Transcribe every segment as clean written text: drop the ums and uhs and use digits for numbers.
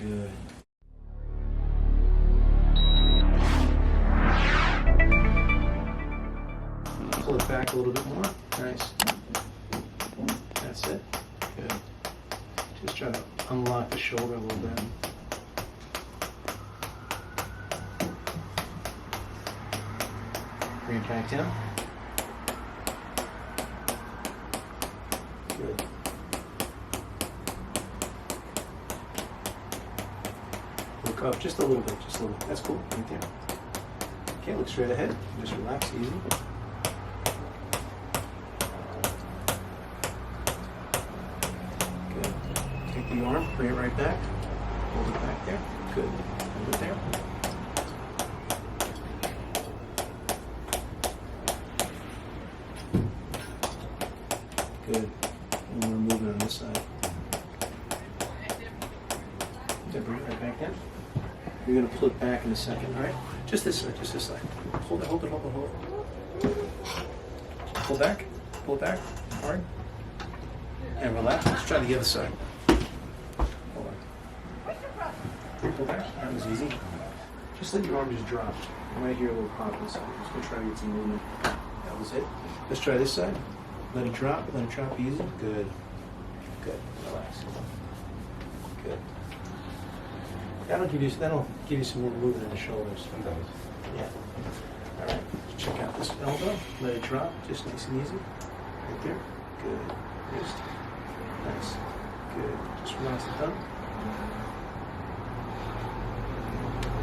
Good. Pull it back a little bit more. Nice. That's it. Good. Just try to unlock the shoulder a little bit. Bring it back down. Good. Look up just a little bit, just a little bit. That's cool, right there. Okay, look straight ahead. Just relax, easy. Good. Take the arm, bring it right back. Hold it back there. Good. Hold it there. Good. And we're moving on this side. Then bring it right back in. You're going to pull it back in a second, all right? Just this side, just this side. Hold it, hold it, hold it, hold it. Pull back, hard. And relax. Let's try the other side. Hold on. Pull back. That was easy. Just let your arm just drop. You might hear a little pop inside. I'm just going to try to get some movement. That was it. Let's try this side. Let it drop easy. Good. Good. Relax. Good. That'll give you some more movement in the shoulders. Yeah. All right. Check out this elbow. Let it drop. Just nice and easy. Right there. Good. Just nice. Good. Just relax the thumb.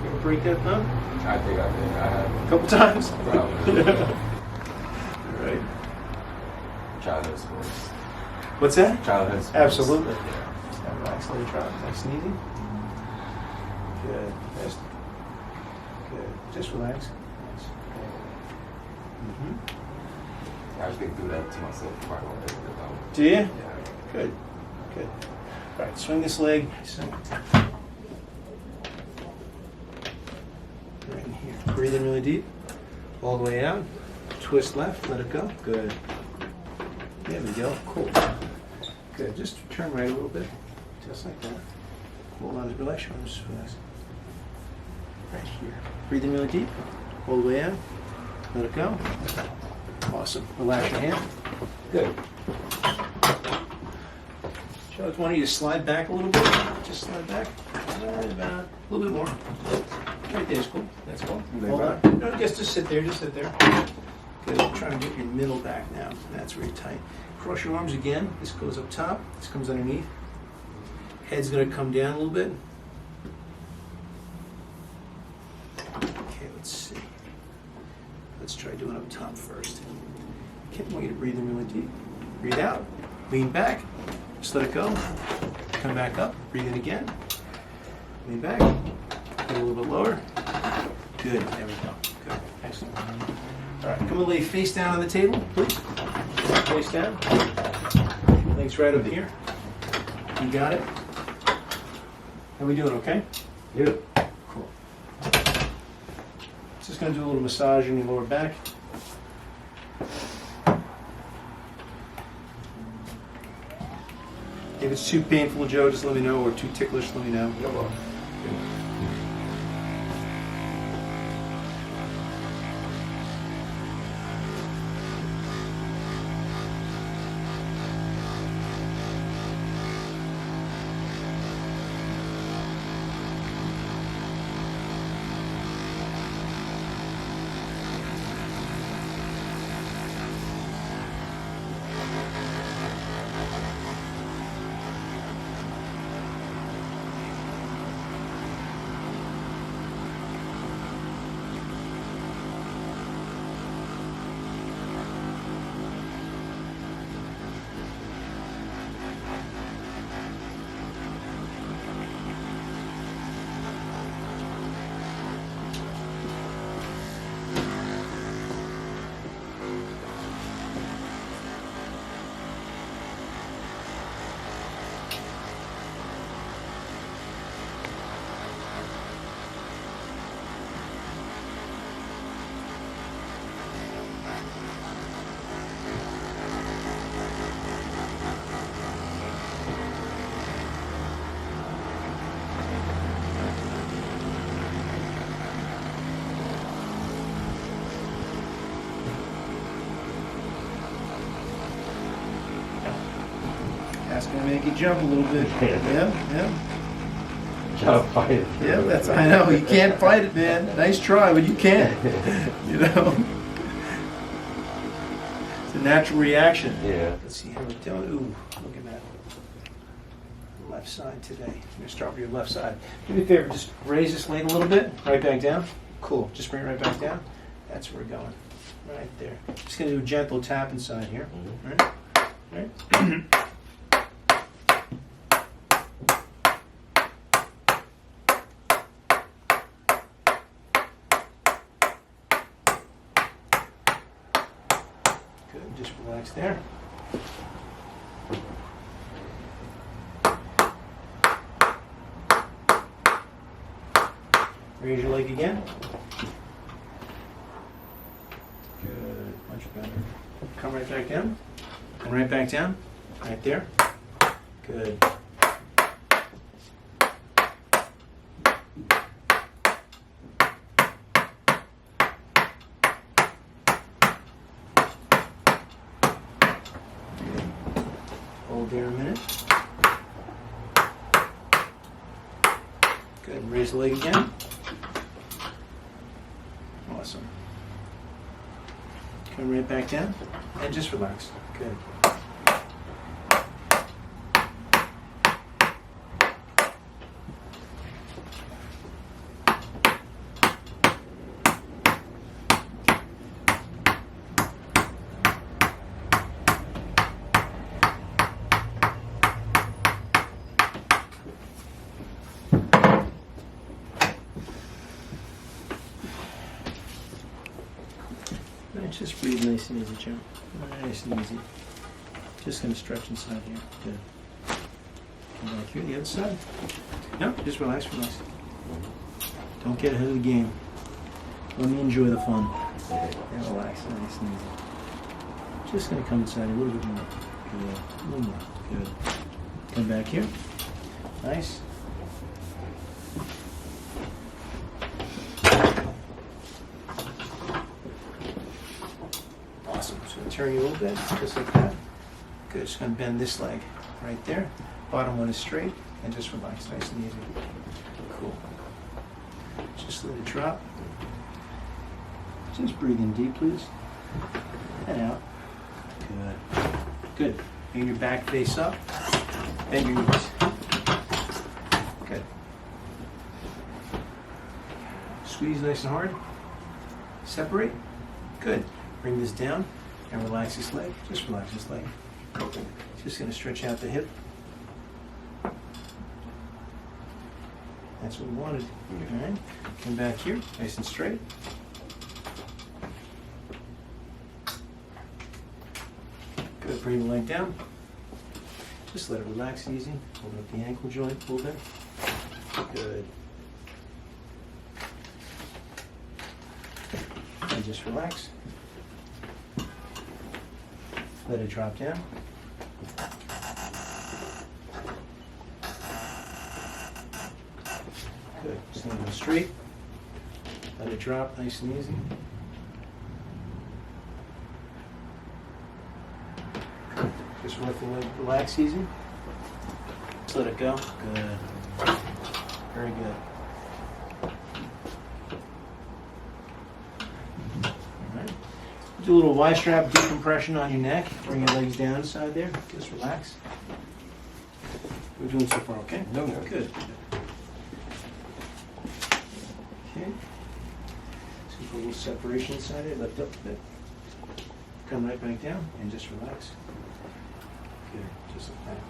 You ever break that thumb? I think I have. A couple times. Probably. All right. Childhood sports. What's that? Childhood sports. Absolutely. Just have relax. Let it drop. Nice and easy. Good. Just good. Just relax. Nice. I actually do that to myself quite a lot. Do you? Yeah. Good. Good. All right. Swing this leg. Right in here. Breathe in really deep. All the way out. Twist left. Let it go. Good. There we go. Cool. Good. Just turn right a little bit. Just like that. Hold on. Relax your arms. Relax. Right here. Breathe in really deep. All the way out. Let it go. Awesome. Relax your hand. Good. Joe, I want you to slide back a little bit. Just slide back. About a little bit more. Right there is cool. That's cool. Hold on. No, just sit there. Just sit there. Good. Try to get your middle back now. That's really tight. Cross your arms again. This goes up top. This comes underneath. Head's going to come down a little bit. Okay, let's see. Let's try doing up top first. Okay, I want you to breathe in really deep. Breathe out. Lean back. Just let it go. Come back up. Breathe in again. Lean back. Get a little bit lower. Good. There we go. Good. Excellent. All right, come and lay face down on the table, please. Face down. Legs right up here. You got it. How we doing, okay? Yeah. Cool. Just going to do a little massage in your lower back. If it's too painful, Joe, just let me know, or too ticklish, let me know. No problem. That's gonna make you jump a little bit. Yeah. Try to fight it. Yeah, that's, I know, you can't fight it, man. Nice try, but you can't. You know? It's a natural reaction. Yeah. Let's see how we're doing. Ooh, look at that. Left side today. I'm gonna start with your left side. Do me a favor, just raise this leg a little bit, right back down. Cool, just bring it right back down. That's where we're going. Right there. Just gonna do a gentle tap inside here. Right? Right? Good, just relax there. Raise your leg again. Good, much better. Come right back down. Come right back down. Right there. Good. Hold there a minute. Good. Raise the leg again. Awesome. Come right back down and just relax. Good. Just breathe nice and easy, Joe. Nice and easy. Just going to stretch inside here. Good. Come back here, the other side. No, just relax, relax. Don't get ahead of the game. Let me enjoy the fun. And relax, nice and easy. Just going to come inside a little bit more. Good. A little more. Good. Come back here. Nice. Turn you a little bit, just like that. Good, just going to bend this leg right there. Bottom one is straight, and just relax, nice and easy. Cool. Just let it drop. Just breathe in deep, please. And out. Good. Good. Bring your back face up. Bend your knees. Good. Squeeze nice and hard. Separate. Good. Bring this down. And relax this leg. Just relax this leg. Just going to stretch out the hip. That's what we wanted. All right. Come back here, nice and straight. Good. Bring the leg down. Just let it relax easy. Hold up the ankle joint a little bit. Good. And just relax. Let it drop down. Good. Stand up straight. Let it drop nice and easy. Good. Just let the leg relax easy. Just let it go. Good. Very good. Do a little Y-strap decompression on your neck. Bring your legs down inside there. Just relax. We're doing so far, okay? No. Good. Okay. So put a little separation inside there. Lift up a bit. Come right back down and just relax. Good. Just like that.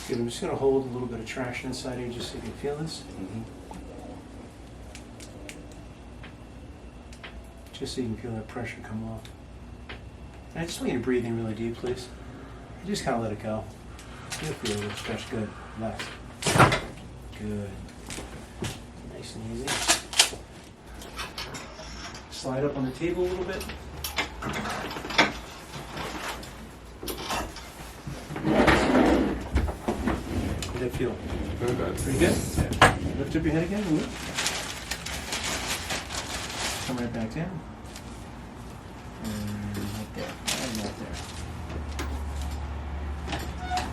Good. I'm just going to hold a little bit of traction inside here just so you can feel this. Just so you can feel that pressure come off. And I just want you to breathe in really deep, please. And just kind of let it go. You'll feel a little stretch. Good. Relax. Good. Nice and easy. Slide up on the table a little bit. How did that feel? Very good. Pretty good? Yeah. Lift up your head again. Come right back down. And right there. And right there.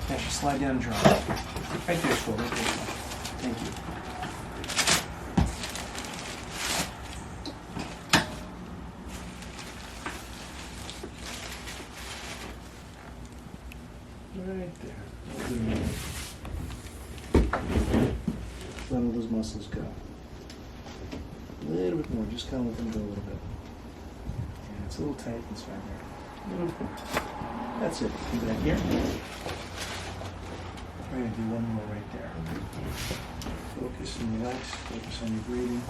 Actually, slide down and drop. Right there, Squirrel. Right there, Squirrel. Thank you. Right there. Let all those muscles go. A little bit more. Just kind of let them go a little bit. Yeah, it's a little tight inside there. A little bit. That's it. Come back here. We're going to do one more right there. Focus and relax. Focus on your breathing.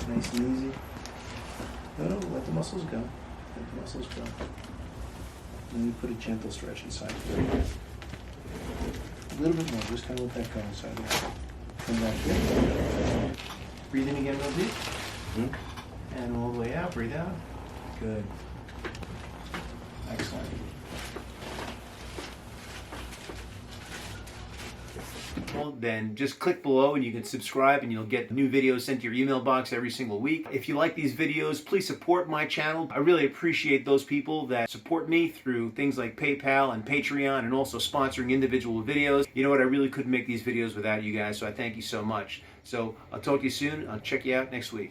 Nice and easy. No, let the muscles go. Let the muscles go. And you put a gentle stretch inside. A little bit more. Just kind of let that go inside there. Come back here. Breathe in again real deep. And all the way out. Breathe out. Good. Excellent. Well, then just click below and you can subscribe and you'll get new videos sent to your email box every single week. If you like these videos, please support my channel. I really appreciate those people that support me through things like PayPal and Patreon and also sponsoring individual videos. You know what? I really couldn't make these videos without you guys, so I thank you so much. So I'll talk to you soon. I'll check you out next week.